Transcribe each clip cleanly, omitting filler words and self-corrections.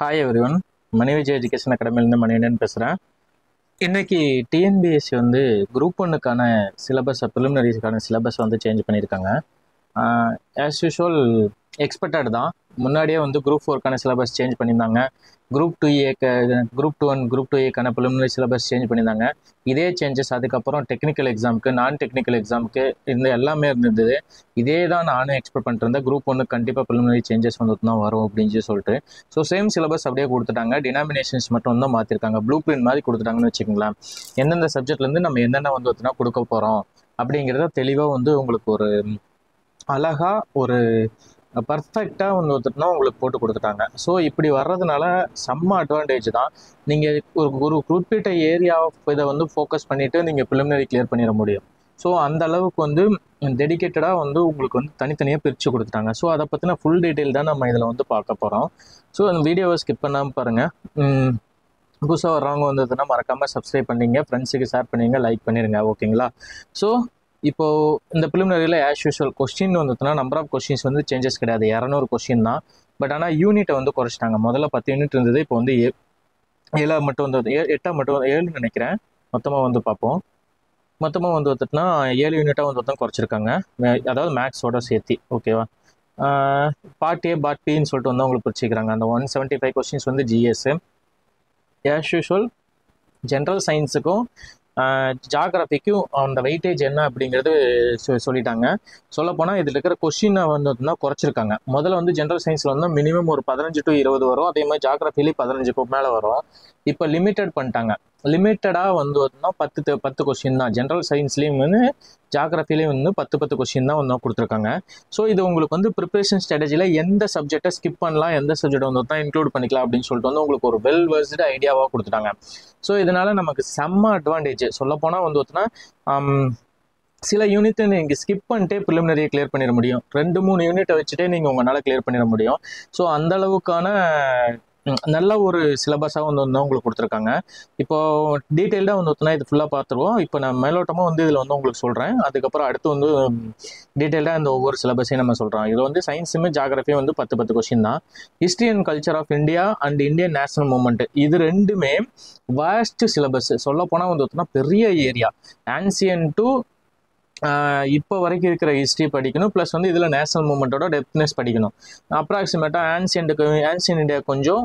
Hi everyone. Mani Vijay education அகாடமிலேருந்து மணிகண்டன் பேசுகிறேன். இன்னைக்கு டிஎன்பிஎஸ்சி வந்து குரூப் ஒன்னுக்கான சிலபஸ் ப்ரிலிமினரிஸ்க்கான சிலபஸ் வந்து சேஞ்ச் பண்ணியிருக்காங்க. ஆஸ் யூஷுவல் எக்ஸ்பெக்டட் தான். முன்னாடியே வந்து குரூப் 4க்கான சிலபஸ் சேஞ்ச் பண்ணியிருந்தாங்க. Group 2A group 2 and group 2A preliminary syllabus change பண்ணியிருந்தாங்க. இதே சேஞ்சஸ் அதுக்கப்புறம் டெக்னிக்கல் எக்ஸாமுக்கு நான் டெக்னிக்கல் எக்ஸாமுக்கு இந்த எல்லாமே இருந்தது. இதே தான் நானும் எக்ஸ்பெக்ட் பண்ணிருந்தேன். குரூப் 1 கண்டிப்பாக ப்ரிலிமினரி சேஞ்சஸ் வந்து தான் வரும் அப்படின்னு சொல்லிட்டு. ஸோ சேம் சிலபஸ் அப்படியே கொடுத்துட்டாங்க. டினாமினேஷன்ஸ் மட்டும் தான் மாற்றிருக்காங்க. ப்ளூ பிரிண்ட் மாதிரி கொடுத்துட்டாங்கன்னு வச்சுக்கோங்களேன். எந்தெந்த சப்ஜெக்ட்லேருந்து நம்ம என்னென்ன வந்து கொடுக்க போகிறோம் அப்படிங்கிறத தெளிவாக வந்து உங்களுக்கு ஒரு அழகா ஒரு பர்ஃபெக்டாக உங்களுக்கு போட்டு கொடுத்துட்டாங்க. ஸோ இப்படி வர்றதுனால செம்ம அட்வான்டேஜ் தான். நீங்கள் ஒரு குறிப்பிட்ட ஏரியா இதை வந்து ஃபோக்கஸ் பண்ணிவிட்டு நீங்கள் ப்ரிலிமினரி கிளியர் பண்ணிட முடியும். ஸோ அந்த அளவுக்கு வந்து டெடிக்கேட்டடாக வந்து உங்களுக்கு வந்து தனித்தனியாக பிரித்து கொடுத்துட்டாங்க. ஸோ அதை பற்றின ஃபுல் டீட்டெயில் தான் நம்ம இதில் வந்து பார்க்க போகிறோம். ஸோ அந்த வீடியோவை ஸ்கிப் பண்ணாமல் பாருங்கள். புதுசாக வர்றவங்க வந்ததுன்னா மறக்காமல் சப்ஸ்கிரைப் பண்ணிங்க, ஃப்ரெண்ட்ஸுக்கு ஷேர் பண்ணிங்க, லைக் பண்ணிடுங்க. ஓகேங்களா? ஸோ இப்போது இந்த ப்ரிலிமினரியில் ஆஸ் யூஷுவல் கொஸ்டின் வந்துட்டுனா நம்பர் ஆஃப் கொஸ்டின்ஸ் வந்து சேஞ்சஸ் கிடையாது. 200 கொஸ்டின் தான். பட் ஆனால் யூனிட்டை வந்து குறைச்சிட்டாங்க. முதல்ல 10 யூனிட் இருந்தது. இப்போ வந்து 7 மட்டும் வந்தது. 8 மட்டும் 7 நினைக்கிறேன். மொத்தமாக வந்து பார்ப்போம். மொத்தமாக வந்து வந்துட்டுனா 7 யூனிட்டாக வந்து தான் குறைச்சிருக்காங்க. அதாவது மேக்ஸோட சேர்த்தி. ஓகேவா? பார்ட் A பார்ட் Bன்னு சொல்லிட்டு வந்து அவங்களுக்கு பிரிச்சுக்கிறாங்க. அந்த 175 கொஸ்டின்ஸ் வந்து ஜிஎஸ். ஆஸ் யூஷுவல் ஜென்ரல் சயின்ஸுக்கும் ஜாகிரபிக்கும் அந்த வெயிட்டேஜ் என்ன அப்படிங்கிறது சொல்லிட்டாங்க. சொல்லப்போனால் இதில் இருக்கிற கொஸ்டினை வந்து குறைச்சிருக்காங்க. முதல்ல வந்து ஜென்ரல் சயின்ஸில் வந்து மினிமம் ஒரு 15 to 20 வரும். அதே மாதிரி ஜாகிரபிலேயும் 15க்கு மேலே வரும். இப்போ லிமிட்டட் பண்ணிட்டாங்க. லிமிட்டடாக வந்து 10 கொஸ்டின் தான். ஜென்ரல் சயின்ஸ்லேயும் வந்து ஜாகிரபிலையும் வந்து 10 கொஸ்டின் தான் வந்து கொடுத்துருக்காங்க. ஸோ இது உங்களுக்கு வந்து ப்ரிப்பரேஷன் ஸ்ட்ராட்டஜியில் எந்த சப்ஜெக்டை ஸ்கிப் பண்ணலாம், எந்த சப்ஜெக்ட் வந்து தான் இன்க்ளூட் பண்ணிக்கலாம் அப்படின்னு சொல்லிட்டு வந்து உங்களுக்கு ஒரு வெல் வெர்ஸ்டு ஐடியாவாக கொடுத்துட்டாங்க. ஸோ இதனால நமக்கு செம்ம அட்வான்டேஜ். சொல்லப்போனால் வந்து சில யூனிட்டை நீங்கள் ஸ்கிப் பண்ணிட்டே ப்ரிலிமினரியை கிளியர் பண்ணிட முடியும். 2-3 யூனிட்டை வச்சுட்டே நீங்கள் உங்களால் கிளியர் பண்ணிட முடியும். ஸோ அந்த அளவுக்கான நல்ல ஒரு சிலபஸாக வந்து உங்களுக்கு கொடுத்துருக்காங்க. இப்போது டீட்டெயில்டாக வந்து இது ஃபுல்லாக பார்த்துருவோம். இப்போ நான் மேலோட்டமாக வந்து இதில் வந்து உங்களுக்கு சொல்கிறேன். அதுக்கப்புறம் அடுத்து வந்து டீட்டெயில்டாக இந்த ஒவ்வொரு சிலபஸையும் நம்ம சொல்கிறோம். இது வந்து சயின்ஸுமே ஜாகிரபியும் வந்து 10 கொஸ்டின் தான். History and culture of India and Indian national movement இது ரெண்டுமே வாஸ்ட் சிலபஸ். சொல்லப்போனால் வந்து பெரிய ஏரியா. ஆன்சியன் டு இப்போ வரைக்கும் இருக்கிற ஹிஸ்ட்ரி படிக்கணும். ப்ளஸ் வந்து இதில் நேஷனல் மூமெண்ட்டோட டெப்த்னஸ் படிக்கணும். அப்ராக்சிமேட்டாக ஆன்சியன் இந்தியா கொஞ்சம்,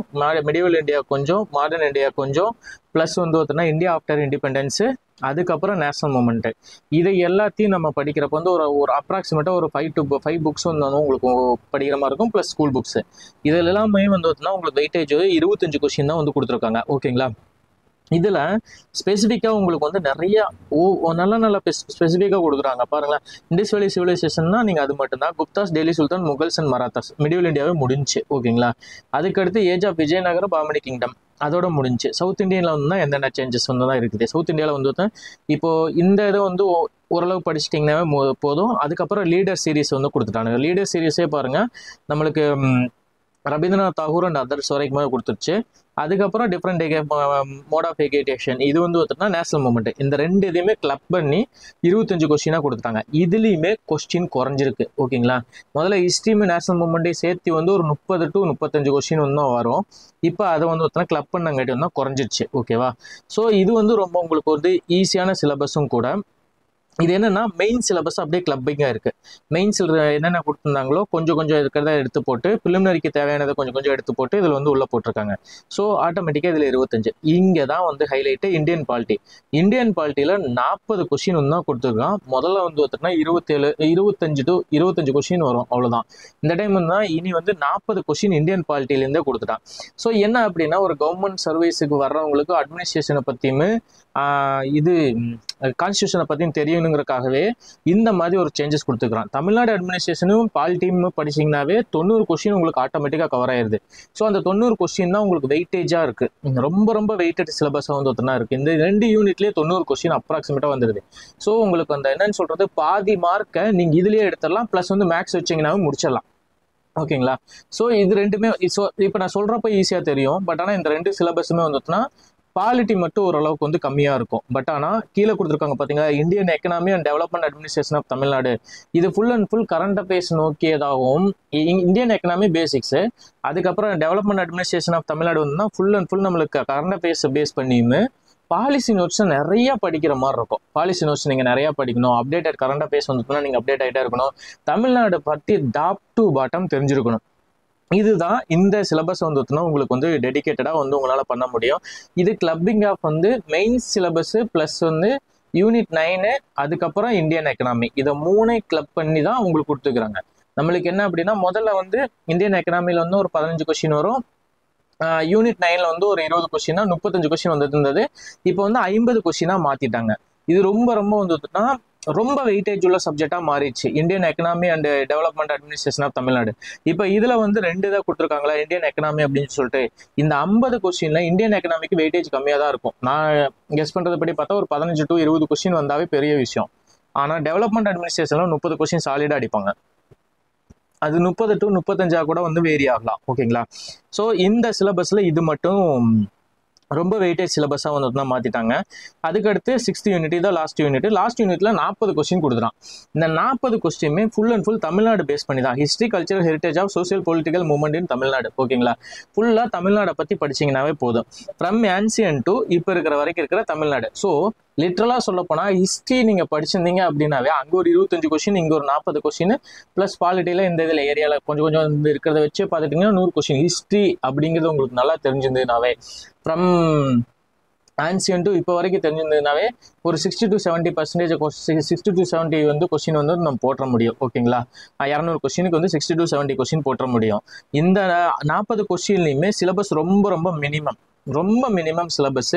மெடிவல் இந்தியா கொஞ்சம், மாடர்ன் இந்தியா கொஞ்சம், ப்ளஸ் வந்து இந்தியா ஆஃப்டர் இண்டிபெண்டன்ஸு, அதுக்கப்புறம் நேஷனல் மூமெண்ட்டு. இதை எல்லாத்தையும் நம்ம படிக்கிறப்ப வந்து ஒரு அப்ராக்சிமேட்டாக ஒரு 5 புக்ஸ் வந்து உங்களுக்கு படிக்கிற மாதிரி இருக்கும். Plus school books. இதில் எல்லாமே வந்து உங்களுக்கு வெயிட்டேஜ் 25 கொஸ்டின் தான் வந்து கொடுத்துருக்காங்க. ஓகேங்களா? இதில் ஸ்பெசிஃபிக்காக உங்களுக்கு வந்து நிறைய நல்ல ஸ்பெசிஃபிக்காக கொடுக்குறாங்க. பாருங்களேன், இண்டஸ் வேலி சிவிலைசேஷன்னா நீங்கள் அது மட்டும்தான். குப்தாஸ், டெல்லி சுல்தான், முகல்ஸ் அண்ட் மராத்தாஸ், மிடிவல் இந்தியாவே முடிஞ்சு. ஓகேங்களா? அதுக்கடுத்து age of Vijayanagara, Bahmani kingdom அதோட முடிஞ்சு. சவுத் இந்தியனில் வந்து தான் என்னென்ன சேஞ்சஸ் வந்து தான் இருக்குது. சவுத் இந்தியாவில் வந்து இப்போது இந்த இதை வந்து ஓரளவு படிச்சிட்டிங்கன்னாவே போதும். அதுக்கப்புறம் லீடர் சீரீஸ் வந்து கொடுத்துட்டாங்க. லீடர் சீரீஸே பாருங்கள், நம்மளுக்கு ரவீந்திரநாத் தாகூர் அண்ட் அதர்ஸ் வரைக்கும் மேலே கொடுத்துருச்சு. அதுக்கப்புறம் டிஃப்ரெண்ட் மோட் ஆஃப் எஜுகேஷன் இது வந்து நேஷனல் மூமெண்ட். இந்த ரெண்டு இதையுமே கிளப் பண்ணி 25 கொஸ்டினாக கொடுத்துட்டாங்க. இதுலேயுமே கொஸ்டின் குறைஞ்சிருக்கு. ஓகேங்களா? முதல்ல ஹிஸ்ட்ரியுமே நேஷனல் மூமெண்ட்டே சேர்த்து வந்து ஒரு 30 to 35 கொஸ்டின் வந்து வரும். இப்போ அதை வந்து கிளப் பண்ணங்காட்டி வந்து குறைஞ்சிருச்சு. ஓகேவா? ஸோ இது வந்து ரொம்ப உங்களுக்கு வந்து ஈஸியான சிலபஸும் கூட. இது என்னன்னா மெயின் சிலபஸ் அப்படியே கிளப்பிங்காக இருக்குது. மெயின்ஸில் என்னென்ன கொடுத்துருந்தாங்களோ கொஞ்சம் இருக்கிறத எடுத்து போட்டு ப்ரிலிமினரிக்கு தேவையானதை கொஞ்சம் எடுத்து போட்டு இதில் வந்து உள்ளே போட்டிருக்காங்க. ஸோ ஆட்டோமேட்டிக்காக இதில் 25. இங்கே தான் வந்து ஹைலைட்டு இந்தியன் பாலிட்டி. இந்தியன் பாலிட்டியில் 40 கொஸ்டின் வந்து தான் கொடுத்துருக்கான். முதல்ல வந்து 25 to 25 கொஸ்டின் வரும். அவ்வளோதான். இந்த டைம் தான் இனி வந்து 40 கொஸ்டின் இந்தியன் பாலிட்டிலேருந்தே கொடுத்துட்டான். ஸோ என்ன அப்படின்னா ஒரு கவர்மெண்ட் சர்வீஸுக்கு வர்றவங்களுக்கு அட்மினிஸ்ட்ரேஷனை பற்றியுமே இது கான்ஸ்டியூஷனை பற்றியும் தெரியணுங்கிறக்காகவே இந்த மாதிரி ஒரு சேஞ்சஸ் கொடுத்துருக்கான். தமிழ்நாடு அட்மினிஸ்ட்ரேஷனும் பாலிட்டியும் படிச்சிங்கனாவே 90 கொஸ்டின் உங்களுக்கு ஆட்டோமேட்டிக்காக கவர் ஆயிடுது. ஸோ அந்த 90 கொஸ்டின் தான் உங்களுக்கு வெயிட்டேஜாக இருக்குது. ரொம்ப வெயிட்டட் சிலபஸாக வந்து இருக்குது. இந்த 2 யூனிட்லேயே 90 கொஸ்டின் அப்ராக்சிமேட்டாக வந்துடுது. ஸோ உங்களுக்கு அந்த என்னன்னு சொல்கிறது, பாதி மார்க்கை நீங்கள் இதுலேயே எடுத்துடலாம். ப்ளஸ் வந்து மேக்ஸ் வச்சிங்கனாவே முடிச்சிடலாம். ஓகேங்களா? ஸோ இது ரெண்டுமே இப்போ நான் சொல்கிறப்ப ஈஸியாக தெரியும். பட் ஆனால் இந்த 2 சிலபஸுமே வந்துட்டுனா பாலிட்டி மட்டும் ஓரளவுக்கு வந்து கம்மியாக இருக்கும். பட் ஆனால் கீழே கொடுத்துருக்காங்க பார்த்தீங்களா, Indian economy and development administration of Tamil Nadu. இது full and full current affairs நோக்கியதாகவும், இந்தியன் எக்கனாமி பேசிக்ஸு, அதுக்கப்புறம் டெவலப்மெண்ட் அட்மினிஸ்ட்ரேஷன் ஆஃப் தமிழ்நாடு வந்து ஃபுல் அண்ட் ஃபுல் நம்மளுக்கு கரண்ட் அஃபேர்ஸ் பேஸ் பண்ணியுமே பாலிசி நோட்ஸ் நிறைய படிக்கிற மாதிரி இருக்கும். பாலிசி நோட்ஸ் நீங்கள் நிறையா படிக்கணும். அப்டேட்டட் கரண்ட் அஃபேர்ஸ் வந்துட்டுனா நீங்கள் அப்டேட் ஆகிட்டே இருக்கணும். தமிழ்நாடு பற்றி டாப் டு பாட்டம் தெரிஞ்சிருக்கணும். இதுதான் இந்த சிலபஸ் வந்துட்டுனா உங்களுக்கு வந்து டெடிக்கேட்டடாக வந்து உங்களால் பண்ண முடியும். இது கிளப்பிங் ஆஃப் வந்து மெயின் சிலபஸ் ப்ளஸ் வந்து யூனிட் 9, அதுக்கப்புறம் இந்தியன் எக்கனாமி, இதை 3 கிளப் பண்ணி தான் உங்களுக்கு கொடுத்துக்கிறாங்க. நம்மளுக்கு என்ன அப்படின்னா, முதல்ல வந்து இந்தியன் எக்கனாமியில் வந்து ஒரு 15 கொஸ்டின் வரும். யூனிட் 9ல் வந்து ஒரு 20 கொஸ்டினா 35 கொஸ்டின் வந்துட்டு இருந்தது. இப்போ வந்து 50 கொஸ்டினா மாற்றிட்டாங்க. இது ரொம்ப ரொம்ப வந்துட்டுனா ரொம்ப வெயிட்டேஜ் உள்ள சப்ஜெக்டாக மாறிடுச்சு, Indian economy and development administration of Tamil Nadu. இப்போ இதில் வந்து 2 தான் கொடுத்துருக்காங்களா, இந்தியன் எக்கனாமி அப்படின்னு சொல்லிட்டு. இந்த 50 கொஸ்டினில் இந்தியன் எக்கனாமிக்கு வெயிட்டேஜ் கம்மியாக தான் இருக்கும். நான் கெஸ் பண்ணுறது படி பார்த்தா ஒரு 15 to 20 கொஸ்டின் வந்தாவே பெரிய விஷயம். ஆனால் டெவலப்மெண்ட் அட்மினிஸ்ட்ரேஷனில் 30 கொஸ்டின் சாலிடாக அடிப்பாங்க. அது 30 to 35 கூட வந்து வேரி ஆகலாம். ஓகேங்களா? ஸோ இந்த சிலபஸில் இது மட்டும் ரொம்ப வெயிட்டேஜ் சிலபஸாக வந்து மாற்றிட்டாங்க. அதுக்கடுத்து 6th யூனிட் தான் லாஸ்ட் யூனிட். லாஸ்ட் யூனிட்ல 40 கொஸ்டின் கொடுத்துறான். இந்த 40 கொஸ்டினுமே full and full Tamil Nadu base பண்ணி தான். History, cultural, heritage of social political movement in Tamil Nadu. ஓகேங்களா? ஃபுல்லாக தமிழ்நாடை பற்றி படிச்சிங்கனாவே போதும். ஃப்ரம் ஆன்சியன் டு இப்போ இருக்கிற வரைக்கும் இருக்கிற தமிழ்நாடு. ஸோ லிட்ரலாக சொல்ல போனால் ஹிஸ்ட்ரி நீங்கள் படிச்சிருந்தீங்க அப்படின்னாவே அங்கே ஒரு 25 கொஸ்டின், இங்கே ஒரு 40 கொஸ்டின், ப்ளஸ் பாலிட்டியில் இந்த இதில் ஏரியாவில் கொஞ்சம் கொஞ்சம் இருக்கிறத வச்சு பார்த்துட்டிங்கன்னா 100 கொஸ்டின். ஹிஸ்ட்ரி அப்படிங்கிறது உங்களுக்கு நல்லா தெரிஞ்சிருந்ததுனாவே, ஃப்ரம் ஆன்சியன் டு இப்போ வரைக்கும் தெரிஞ்சிருந்ததுனாவே ஒரு 60 to 70%, 60 to 70 வந்து கொஸ்டின் வந்து நம்ம போட்டுற முடியும். ஓகேங்களா? 200 கொஸ்டினுக்கு வந்து 60 to 70 கொஸ்டின் போட்டுற முடியும். இந்த 40 கொஸ்டின்லையுமே சிலபஸ் ரொம்ப ரொம்ப மினிமம் சிலபஸ்.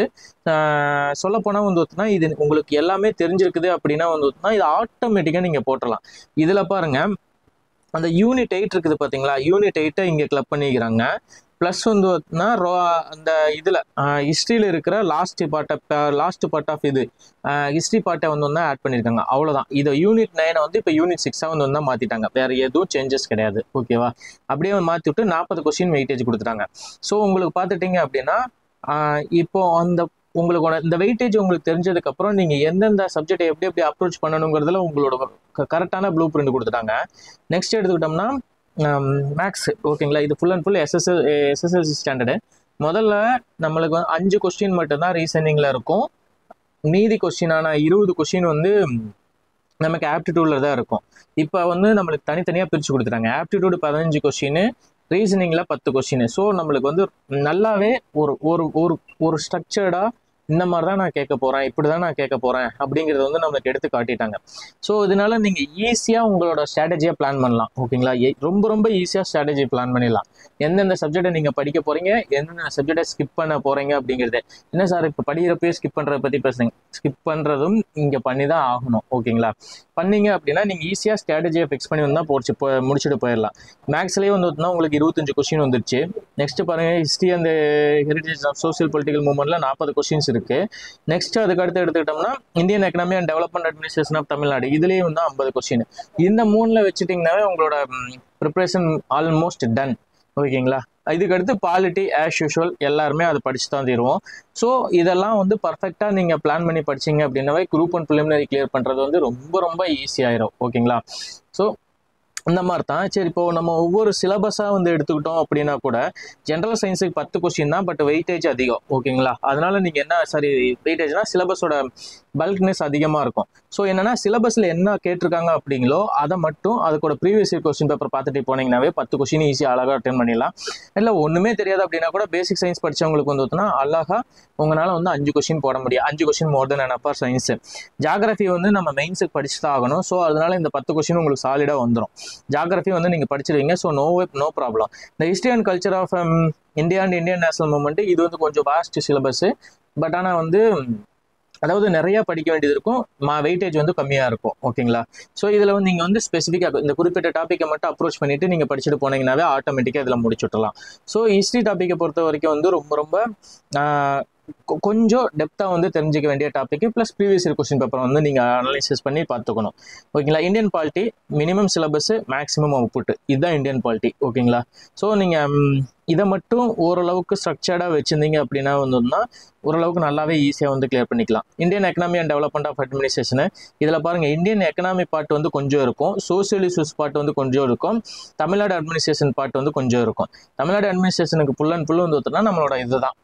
சொல்லப்போனால் வந்து இது உங்களுக்கு எல்லாமே தெரிஞ்சிருக்குது அப்படின்னா வந்து இது ஆட்டோமேட்டிக்காக நீங்கள் போட்டுடலாம். இதில் பாருங்க, அந்த யூனிட் 8 இருக்குது பார்த்தீங்களா, யூனிட் 8 இங்கே கிளப் பண்ணிக்கிறாங்க. ப்ளஸ் வந்து அந்த இதில் ஹிஸ்ட்ரியில் இருக்கிற லாஸ்ட் பார்ட் ஆஃப் இது ஹிஸ்ட்ரி பார்ட்டை வந்து ஆட் பண்ணியிருக்காங்க. அவ்வளோதான். இதை யூனிட் 9 வந்து இப்போ யூனிட் 6 வந்து மாற்றிட்டாங்க. வேறு எதுவும் சேஞ்சஸ் கிடையாது. ஓகேவா? அப்படியே மாற்றி விட்டு 40 கொஸ்டின் வெயிட்டேஜ் கொடுத்துட்டாங்க. ஸோ உங்களுக்கு பார்த்துட்டிங்க அப்படின்னா இப்போ அந்த உங்களுக்கு இந்த வெயிட்டேஜ் உங்களுக்கு தெரிஞ்சதுக்கப்புறம் நீங்கள் எந்தெந்த சப்ஜெக்டை எப்படி அப்ரோச் பண்ணணுங்கிறதுல உங்களோட கரெக்டான ப்ளூ பிரிண்ட் கொடுத்துட்டாங்க. நெக்ஸ்ட் எடுத்துக்கிட்டோம்னா மேக்ஸ். ஓகேங்களா? இது full and full SSLC standard. முதல்ல நம்மளுக்கு 5 கொஸ்டின் மட்டும்தான் ரீசனிங்கில் இருக்கும். மீதி கொஸ்டினான 20 கொஸ்டின் வந்து நமக்கு ஆப்டிடியூடில் தான் இருக்கும். இப்போ வந்து நம்மளுக்கு தனித்தனியாக பிரித்து கொடுத்துட்டாங்க. ஆப்டிடியூடு 15 கொஸ்டின், ரீசனிங்கில் 10 கொஸ்டின். ஸோ நம்மளுக்கு வந்து நல்லாவே ஒரு ஸ்ட்ரக்சர்டாக இந்த மாதிரி தான் நான் கேட்க போகிறேன், இப்படி தான் நான் கேட்க போகிறேன் அப்படிங்கிறது வந்து நம்மளுக்கு எடுத்து காட்டிட்டாங்க. ஸோ இதனால நீங்கள் ஈஸியாக உங்களோட ஸ்ட்ராட்டஜியாக பிளான் பண்ணலாம். ஓகேங்களா? ரொம்ப ஈஸியாக ஸ்ட்ராட்டஜி பிளான் பண்ணிடலாம். எந்தெந்த சப்ஜெக்டை நீங்கள் படிக்க போகிறீங்க, எந்தெந்த சப்ஜெக்டை ஸ்கிப் பண்ண போகிறீங்க அப்படிங்கிறது. என்ன சார் இப்போ படிக்கிறப்பே ஸ்கிப் பண்ணுறத பற்றி பேசுகிறீங்க? ஸ்கிப் பண்ணுறதும் இங்கே பண்ணி தான் ஆகணும். ஓகேங்களா? பண்ணீங்க அப்படின்னா நீங்கள் ஈஸியாக ஸ்ட்ராட்டஜியை ஃபிக்ஸ் பண்ணி வந்தால் முடிச்சுட்டு போயிடலாம். மேக்ஸ்லேயே வந்து உங்களுக்கு 25 கொஸ்டின் வந்துருச்சு. நெக்ஸ்ட் பாருங்கள், ஹிஸ்ட்ரி அந்த ஹெரிட்டேஜ் ஆஃப் சோசியல் பொலிட்டிக்கல் மூவ்மெண்ட்டில் 40 கொஸ்டின்ஸ் இருக்கு. நெக்ஸ்ட் அதுக்கு அடுத்து எடுத்துக்கிட்டோம்னா Indian economy and development administration of Tamil Nadu, இதுலேயே வந்து 50 கொஸ்டின். இந்த 3ல் வச்சுட்டிங்கனாவே உங்களோட ப்ரிப்பரேஷன் ஆல்மோஸ்ட் டன். ஓகேங்களா? இதுக்கடுத்து பாலிட்டி ஆஸ் யூஷுவல் எல்லாருமே அதை படிச்சு தான் தருவோம். ஸோ இதெல்லாம் வந்து பர்ஃபெக்டாக நீங்கள் பிளான் பண்ணி படிச்சிங்க அப்படின்னாவே குரூப் 1 ப்ரிலிமினரி கிளியர் பண்ணுறது வந்து ரொம்ப ஈஸியாயிரும். ஓகேங்களா? ஸோ இந்த மாதிரி தான். சரி, இப்போ நம்ம ஒவ்வொரு சிலபஸாக வந்து எடுத்துக்கிட்டோம் அப்படின்னா கூட ஜென்ரல் சயின்ஸுக்கு 10 கொஸ்டின் தான், பட் வெயிட்டேஜ் அதிகம். ஓகேங்களா? அதனால நீங்கள் வெயிட்டேஜ்னா சிலபஸோட பல்க்னஸ் அதிகமாக இருக்கும். ஸோ என்னன்னா சிலபஸில் என்ன கேட்டிருக்காங்க அப்படிங்களோ அதை மட்டும் அதுக்கூட ப்ரீவியஸ் இயர் கொஸ்டின் பேப்பர் பார்த்துட்டு போனீங்கன்னாவே 10 கொஸ்டின் ஈஸியாக அழகாக அட்டென்ட் பண்ணிடலாம். இல்லை ஒன்றுமே தெரியாது அப்படின்னா கூட பேசிக் சயின்ஸ் படித்தவங்களுக்கு வந்து அழகாக உங்களால் வந்து 5 கொஸ்டின் போட முடியும். 5 question more then enough for science. Geography வந்து நம்ம மெயின்ஸுக்கு படிச்சு தான் ஆகணும். ஸோ அதனால இந்த 10 கொஸ்டின் உங்களுக்கு சாலிடாக வந்துடும். ஜாகிரஃபி வந்து நீங்கள் படிச்சிருவீங்க. So no problem. இந்த history and culture of India and Indian national movement இது வந்து கொஞ்சம் வாஸ்ட் சிலபஸ். பட் ஆனால் வந்து அதாவது நிறைய படிக்க வேண்டியது இருக்கும், வெயிட்டேஜ் வந்து கம்மியாக இருக்கும். ஓகேங்களா? ஸோ இதில் வந்து நீங்கள் வந்து ஸ்பெசிஃபிக்காக இந்த குறிப்பிட்ட டாப்பிக்கை மட்டும் அப்ரோச் பண்ணிட்டு நீங்கள் படிச்சுட்டு போனீங்கன்னாவே ஆட்டோமேட்டிக்காக இதில் முடிச்சுட்டலாம். ஸோ ஹிஸ்ட்ரி டாப்பிக்கை பொறுத்த வரைக்கும் வந்து ரொம்ப கொஞ்சம் டெப்த்தாக வந்து தெரிஞ்சிக்க வேண்டிய topic. Plus previous year question paper வந்து நீங்கள் அனலைசிஸ் பண்ணி பார்த்துக்கணும். ஓகேங்களா? Indian polity minimum syllabus maximum output, இதுதான் இந்தியன் பாலிட்டி. ஓகேங்களா? ஸோ நீங்கள் இதை மட்டும் ஓரளவுக்கு ஸ்ட்ரக்சர்டாக வச்சுருந்தீங்க அப்படின்னா வந்துன்னா ஓரளவுக்கு நல்லாவே ஈஸியாக வந்து கிளியர் பண்ணிக்கலாம். Indian economy and development of administration இதில் பாருங்கள், இந்தியன் எக்கனாமி பார்ட் வந்து கொஞ்சம் இருக்கும், சோசியல் இஷ்யூஸ் பார்ட் வந்து கொஞ்சம் இருக்கும், தமிழ்நாடு அட்மினிஸ்ட்ரேஷன் பார்ட் வந்து கொஞ்சம் இருக்கும். தமிழ்நாடு அட்மினிஸ்ட்ரேஷனுக்கு ஃபுல் அண்ட் ஃபுல் வந்து ஒருத்தனா நம்மளோட இதுதான்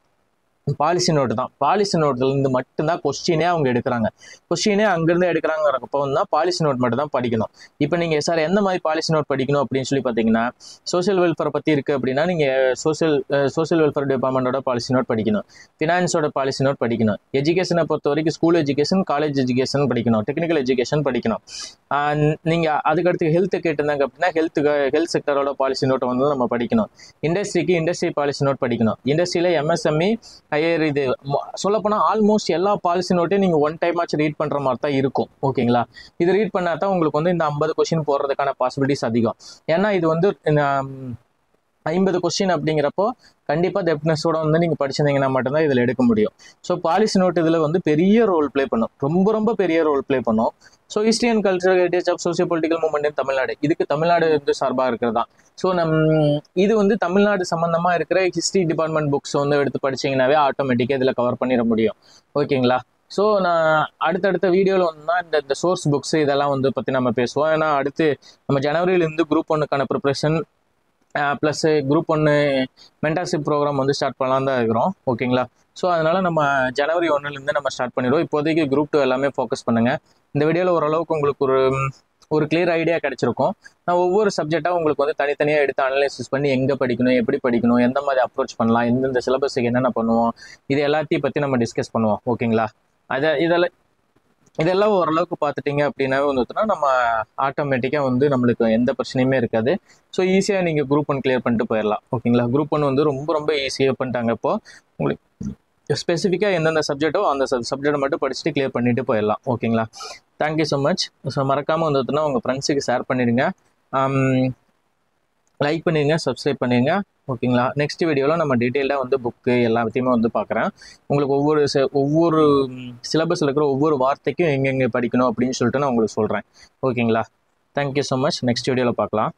பாலிசி நோட்டு தான். பாலிசி நோட்லேருந்து மட்டும்தான் கொஸ்டினே அவங்க எடுக்கிறாங்க. கொஸ்டினே அங்கேருந்து எடுக்கிறாங்கிறப்போ தான் பாலிசி நோட் மட்டும் தான் படிக்கணும். இப்போ நீங்கள் சார் எந்த மாதிரி பாலிசி நோட் படிக்கணும் அப்படின்னு சொல்லி பார்த்தீங்கன்னா, சோஷியல் வெல்ஃபேர் பற்றி இருக்குது அப்படின்னா நீங்கள் சோஷியல் வெல்ஃபேர் டிபார்ட்மெண்ட்டோட பாலிசி நோட் படிக்கணும், ஃபினான்ஸோட பாலிசி நோட் படிக்கணும், எஜுகேஷனை பொறுத்த வரைக்கும் ஸ்கூல் எஜுகேஷன், காலேஜ் எஜுகேஷன் படிக்கணும், டெக்னிக்கல் எஜுகேஷன் படிக்கணும். நீங்கள் அதுக்கடுத்து ஹெல்த்து கேட்டிருந்தாங்க அப்படின்னா ஹெல்த் செக்டரோட பாலிசி நோட்டை வந்து நம்ம படிக்கணும். இண்டஸ்ட்ரிக்கு இண்டஸ்ட்ரி பாலிசி நோட் படிக்கணும். இண்டஸ்ட்ரியில் எம்எஸ்எம்இ ஹையர் இது சொல்லப்போனால் ஆல்மோஸ்ட் எல்லா பாலிசி நோட்டையும் நீங்கள் ஒன் டைம் ஆச்சு ரீட் பண்ணுற மாதிரி தான் இருக்கும். ஓகேங்களா, இது ரீட் பண்ணால் தான் உங்களுக்கு வந்து இந்த 50 கொஸ்டின் போடுறதுக்கான பாசிபிலிட்டிஸ் அதிகம். ஏன்னா இது வந்து 50 கொஸ்டின் அப்படிங்கிறப்போ கண்டிப்பாக டெப்னஸோட வந்து நீங்கள் படிச்சிருந்தீங்கன்னா மட்டும்தான் இதில் எடுக்க முடியும். ஸோ பாலிசி நோட் இதில் வந்து பெரிய ரோல் ப்ளே பண்ணும், ரொம்ப ரொம்ப பெரிய ரோல் ப்ளே பண்ணும். So history and cultural heritage of socio political movement in Tamil Nadu, இதுக்கு தமிழ்நாடு வந்து சார்பாக இருக்கிறதா. ஸோ இது வந்து தமிழ்நாடு சம்மந்தமாக இருக்கிற ஹிஸ்ட்ரி டிபார்ட்மெண்ட் புக்ஸ் வந்து எடுத்து படிச்சிங்கன்னாவே ஆட்டோமேட்டிக்காக இதில் கவர் பண்ணிட முடியும். ஓகேங்களா, ஸோ நான் அடுத்தடுத்த வீடியோவில் வந்து இந்த சோர்ஸ் புக்ஸ் இதெல்லாம் வந்து பற்றி நம்ம பேசுவோம். ஏன்னா அடுத்து நம்ம ஜனவரியிலேருந்து குரூப் 1க்கான preparation plus group 1 mentorship programme வந்து ஸ்டார்ட் பண்ணலாம் தான் இருக்கிறோம். ஓகேங்களா, ஸோ அதனால் நம்ம ஜனவரி 1லேருந்து நம்ம ஸ்டார்ட் பண்ணிடுவோம். இப்போதைக்கு குரூப் 2 எல்லாமே ஃபோக்கஸ் பண்ணுங்கள். இந்த வீடியோவில் ஓரளவுக்கு உங்களுக்கு ஒரு கிளியர் ஐடியா கிடச்சிருக்கும். நான் ஒவ்வொரு சப்ஜெக்டாக உங்களுக்கு வந்து தனித்தனியாக எடுத்து அனலைசிஸ் பண்ணி எங்கே படிக்கணும், எப்படி படிக்கணும், எந்த மாதிரி அப்ரோச் பண்ணலாம், எந்தெந்த சிலபஸுக்கு என்னென்ன பண்ணுவோம், இது எல்லாத்தையும் பற்றி நம்ம டிஸ்கஸ் பண்ணுவோம். ஓகேங்களா, இதெல்லாம் ஓரளவுக்கு பார்த்துட்டிங்க அப்படின்னாவே வந்துட்டுனா நம்ம ஆட்டோமேட்டிக்காக வந்து நம்மளுக்கு எந்த பிரச்சனையுமே இருக்காது. ஸோ ஈஸியாக நீங்கள் குரூப் 1 கிளியர் பண்ணிட்டு போயிடலாம். ஓகேங்களா, குரூப் 1 வந்து ரொம்ப ரொம்ப ஈஸியாக பண்ணிட்டாங்க. இப்போது உங்களுக்கு ஸ்பெசிஃபிக்காக எந்தெந்த சப்ஜெக்டோ அந்த சப்ஜெக்டை மட்டும் படிச்சுட்டு கிளியர் பண்ணிட்டு போயிடலாம். ஓகேங்களா, தேங்க்யூ ஸோ மச். ஸோ மறக்காமல் வந்துட்டுனா உங்கள் ஃப்ரெண்ட்ஸுக்கு ஷேர் பண்ணிடுங்க, லைக் பண்ணிடுங்க, சப்ஸ்கிரைப் பண்ணிடுங்க. ஓகேங்களா, நெக்ஸ்ட் வீடியோவில் நம்ம டீட்டெயிலாக வந்து புக்கு எல்லாத்தையுமே வந்து பார்க்குறேன். உங்களுக்கு ஒவ்வொரு சிலபஸில் இருக்கிற ஒவ்வொரு வார்த்தைக்கும் எங்கெங்கே படிக்கணும் அப்படின்னு சொல்லிட்டு நான் உங்களுக்கு சொல்கிறேன். ஓகேங்களா, தேங்க்யூ ஸோ மச். நெக்ஸ்ட் வீடியோவில் பார்க்கலாம்.